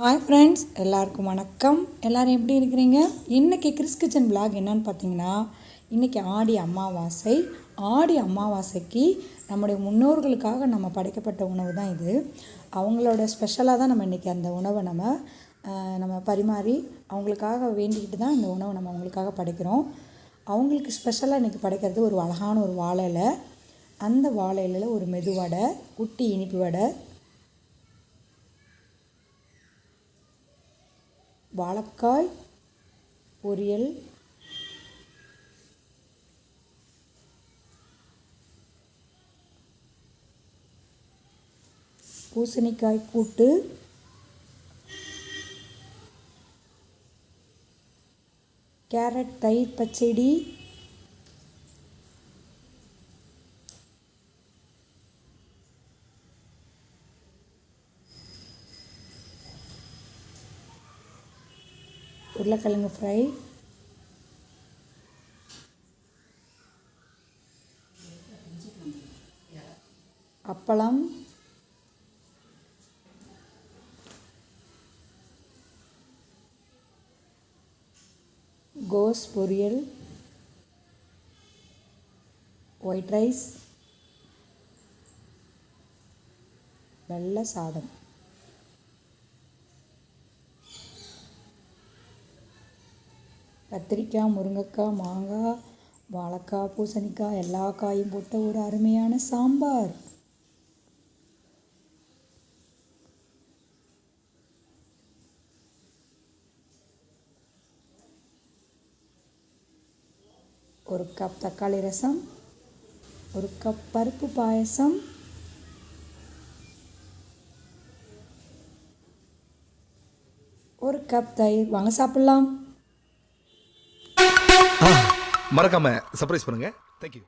Hi friends, எல்லாருக்கும் வணக்கம். எல்லோரும் எப்படி இருக்கிறீங்க? இன்றைக்கி கிறிஸ் கிச்சன் விலாக் என்னன்னு பார்த்தீங்கன்னா, இன்றைக்கி ஆடி அமாவாசை. ஆடி அமாவாசைக்கு நம்முடைய முன்னோர்களுக்காக நம்ம படைக்கப்பட்ட உணவு தான் இது. அவங்களோட ஸ்பெஷலாக தான் நம்ம இன்றைக்கி அந்த உணவை நம்ம பரிமாறி அவங்களுக்காக வேண்டிக்கிட்டு தான் இந்த உணவை நம்ம அவங்களுக்காக படைக்கிறோம். அவங்களுக்கு ஸ்பெஷலாக இன்றைக்கி படைக்கிறது ஒரு அழகான ஒரு வாழை இலை. அந்த வாழை இலையில் ஒரு மெதுவடை, குட்டி இனிப்பு வடை, வாழைக்காய் பொரியல், பூசணிக்காய் கூட்டு, கேரட் தயிர் பச்சடி, உருளைக்கிழங்கு ஃப்ரை, அப்பளம், கோஸ் பொரியல், ஒயிட் ரைஸ், வெள்ளை சாதம். கத்திரிக்காய், முருங்கைக்காய், மாங்காய், வாழைக்காய், பூசணிக்காய் எல்லா காயும் போட்ட ஒரு அருமையான சாம்பார். ஒரு கப் தக்காளி ரசம், ஒரு கப் பருப்பு பாயசம், ஒரு கப் தயிர். வாங்க சாப்பிடலாம். மறக்காம சர்ப்ரைஸ் பண்ணுங்க. தேங்க்யூ.